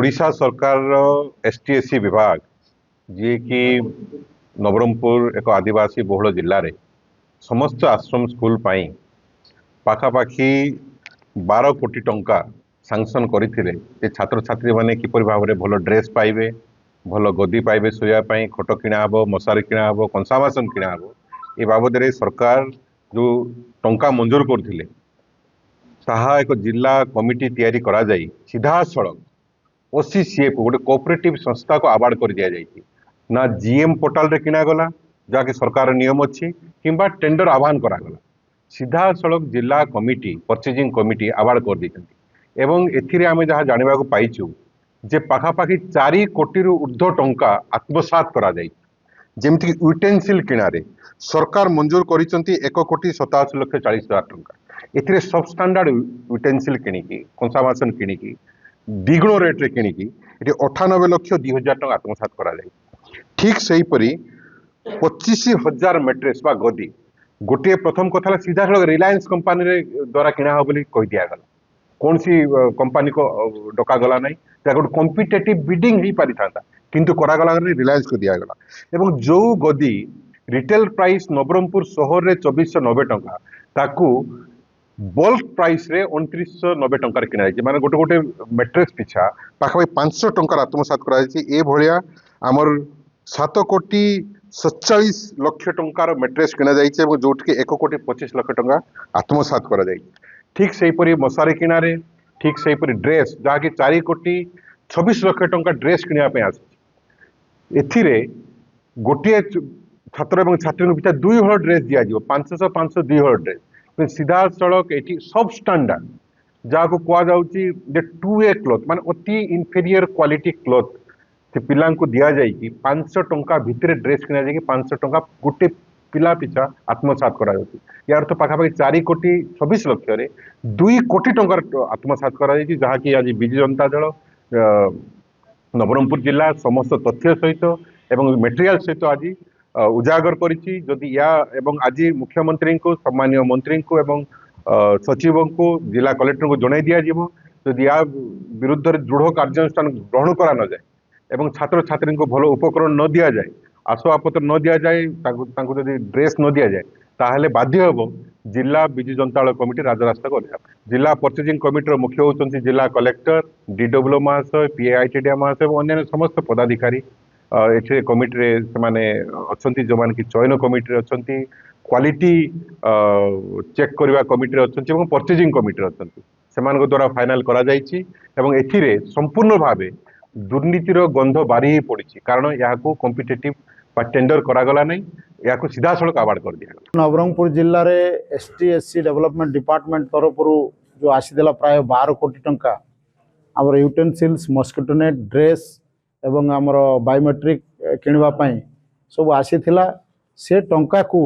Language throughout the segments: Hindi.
ओडिशा सरकार एसटीएससी विभाग जी की नवरंगपुर एक आदिवासी बहुल जिले में समस्त आश्रम स्कूल पाखापाखी 12 कोटी टंका सांक्शन करते छात्र छात्री मैंने किपर भाव में भल ड्रेस पाइबे, भल गदी पाइबे, शोयापाई खट किणा हम, मशारी किणा हम, कंसाबासन किणा हम। ये बाबद सरकार जो टंका मंजूर करथिले ताहा एक जिला कमिटी तैयारी करा जाई सीधा सड़क ओसीसीएफ गोटे कोऑपरेटिव संस्था को आवार्ड कर दिया जाइए ना जीएम पोर्टाल रे किना गला जहाँकि सरकार नियम अच्छी किंबा टेंडर आह्वान करागला सीधा सड़क जिला कमिटी परचेजिंग कमिटी आवार्ड कर देते एवं एथिरे आमे जहाँ जानिबा को पाइछु जे पाखापाखी 4 कोटी रु ऊर्ध्व टंका आत्मसात करा जाई जेमति यूटेंसिल किणारे सरकार मंजूर करिसंती 1 कोटी 87 लक्ष 40 हजार टंका एथिरे सब स्टैंडर्ड यूटेंसिल किनिकी कंसाबासन किनिकी द्विगुण रेट्रे किनिकी ये 98 लक्ष 2 हजार टंका आत्मसात करा जाई। ठीक सही परी 25,000 मेट्रेस बा गदी गोटे प्रथम कथा सीधा सड़क रिलायंस कंपानी रे द्वारा किना हो बोली कह दिया गला कौन सी कंपानी को डका गला नहीं गोटे कॉम्पिटेटिव बिडिंग ही पारि था किंतु करागला रिलायंस को दिया गला एवं जो गदी रिटेल प्राइस नवरंगपुर शहर रे 2490 टंका ताकू बल्क प्राइस रे 2990 टंका किना जाइए माने गोटे गोटे मेट्रेस पिछा पाखापाखि 500 टंका आत्मसात करा जाइए ए भलिया हमर 7 कोटी 47 लक्ष टंकार मेट्रेस किना जाइए जो 1 कोटी 25 लक्ष टंका आत्मसात करा जाइए। ठीक से परी मशारी किनारे ठीक से परी ड्रेस जहाँकि 4 कोटी 26 लक्ष टंका ड्रेस किना एथिरे गोटे छात्र एवं छात्री पिछा 2 हल ड्रेस दिज्व 500 2 हल ड्रेस सीधा सड़क ये सब स्टैंडर्ड जहाँ को कहुच्छी 2A क्लॉथ मान अति इनफेरियर क्वालिटी क्लॉथ से पिला दि जाए 500 टंका भितर ड्रेस किना जाए 500 टंका गोटे पिला पिछा आत्मसात करा यार तो पाखापाखि 4 कोटी 26 लक्ष 2 कोटी टंकार आत्मसात करा जहाँ कि आज विजु जनता दल नवरंगपुर जिला समस्त तथ्य सहित एवं मेटेरियल सहित आज उजागर करिछि जदि या एवं आज मुख्यमंत्री को सम्मानीय मंत्री को एवं सचिव को जिला कलेक्टर को जणाई दिया जीवो जदि या विरुद्ध दृढ़ कार्यानुष्ठान ग्रहण करा न जाए एवं छात्र छात्री को भल उपकरण न दि जाए आसवाबपत्र न दि जाए जदि ड्रेस न दि जाए ताहले बाध्य हम जिला विजु जनता दल कमिटी राजरास्ता कर जिला परचेजिंग कमिटी मुख्य होती जिला कलेक्टर डीडब्ल्यू महाशय पीआईटीडीए महाशय और अन्य समस्त पदाधिकारी ये कमिटी अच्छा जो मान कि चयन कमिटी अच्छा क्वालिटी चेक करवा कमिटी अच्छा परचेजिंग कमिटी अच्छा से द्वारा फाइनाल करा जाइछि एवं एथिरे संपूर्ण भाव दुर्नीतिर गंध बारी पड़ी कारण यहाँ कॉम्पिटिटिव टेंडर करागला नहीं या सीधा सड़क आवार्ड कर दिया। नवरंगपुर जिले में एसटीएससी डेवलपमेंट डिपार्टमेंट तरफ जो आसीला प्राय 12 कोटी टंका आमर यूटेंसिल्स मस्किटो नेट ड्रेस एवं आमर बायोमेट्रिक किणवाई सब आसीला से टंका को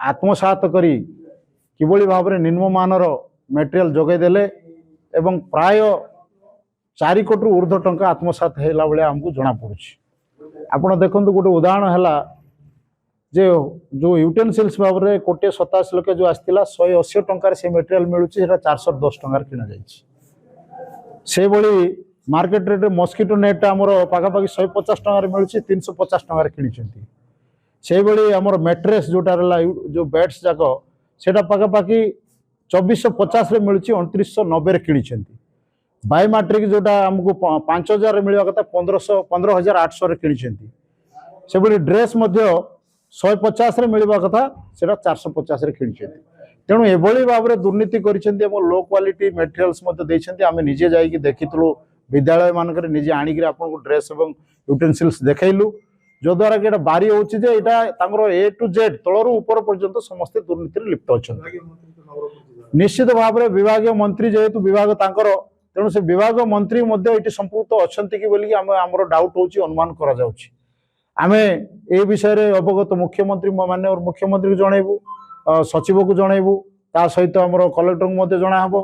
आत्मसात करी किभली भाव में निम्नमानर मटेरियल जोगेदेले एवं प्राय 4 कोटी ऊर्ध्व टंका आत्मसात होला भाया आमको जना पड़ुछि। आपण देखो गोटे उदाहरण है जे जो यूटेंसिल्स भाव में 1,87 लक्ष जो आसला 180 टंकार से मटेरियल मिलूँ 410 टंकार किना से भली मार्केट रेट मस्किटो नेट आमर पाखापाखि 150 टंकार मिलूँ 350 टंकार कि से भली आमर मेट्रेस जोटा जो बेड्स जाक से पाखापाखि 2450 मिलूँ 2990 कि बायोमेट्रिक जोटा आमको 5,000 मिलवा कथा 15,800 कि से भली ड्रेस 150 मिलवा कथा से 450 कि तेणु एभली भाव में दुर्नीति कर लो क्वालिटी मेटेरियल्स आम निजे जाकि देखीलु विद्यालय मानक निजे आणिक आपको ड्रेस और यूटेंसिल्स देखलु जो द्वारा कि बारी होता ए टू जेड तलर ऊपर पर्यंत समस्ते दुर्नीति लिप्त अच्छा निश्चित भाव में विभाग मंत्री जेहेतु विभाग तेणु से विभाग मंत्री ये संपुक्त अच्छा कि बोलिकी आमर डाउट हो अनुमान करें ए विषय में अवगत मुख्यमंत्री माननीय मुख्यमंत्री को जनइबू सचिव को जनइबू ता सहित आमर कलेक्टर को जनाब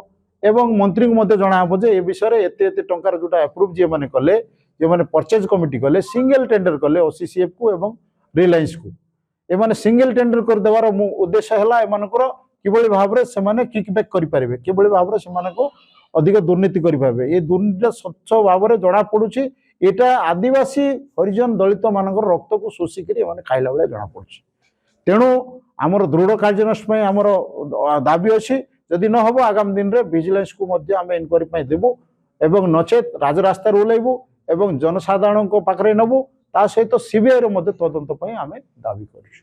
एवं मंत्री को जनाब जे ए विषय में एत टंकार जोटा एप्रुव जी मैंने कले जो मैंने परचेज कमिटी कले सिंगल टेंडर कले ओसीसीएफ को एवं रिलायंस को एमाने सिंगल टेंडर कर देवार उद्देश्य है एमानकर किभली भाव में से किकबैक करें किभली भाव में से ଅଧିକ ଦୁର୍ନୀତି କରିପାରିବେ। ଏ ଦୁର୍ନୀତିଟା ସ୍ୱଚ୍ଛ ଭାବରେ ଜଣାପଡ଼ୁଛି। ଏଇଟା ଆଦିବାସୀ ହରିଜନ ଦଳିତ ମାନଙ୍କର ରକ୍ତକୁ ଶୋଷିକିରି ଏମାନେ ଖାଇଲା ଭଳିଆ ଜଣାପଡ଼ୁଛି। ତେଣୁ ଆମର ଦୃଢ଼ କାର୍ଯ୍ୟାନୁଷ୍ଠାନ ପାଇଁ ଆମର ଦାବି ଅଛି। ଯଦି ନ ହେବ ଆଗାମୀ ଦିନରେ ଭିଜିଲାନ୍ସକୁ ମଧ୍ୟ ଆମେ ଇନକ୍ୱାରି ପାଇଁ ଦେବୁ ଏବଂ ନଚେତ୍ ରାଜରାସ୍ତାରେ ଓହ୍ଲାଇବୁ ଏବଂ ଜନସାଧାରଣଙ୍କ ପାଖରେ ନେବୁ। ତା ସହିତ ସିବିଆଇର ମଧ୍ୟ ତଦନ୍ତ ପାଇଁ ଆମେ ଦାବି କରୁଛୁ।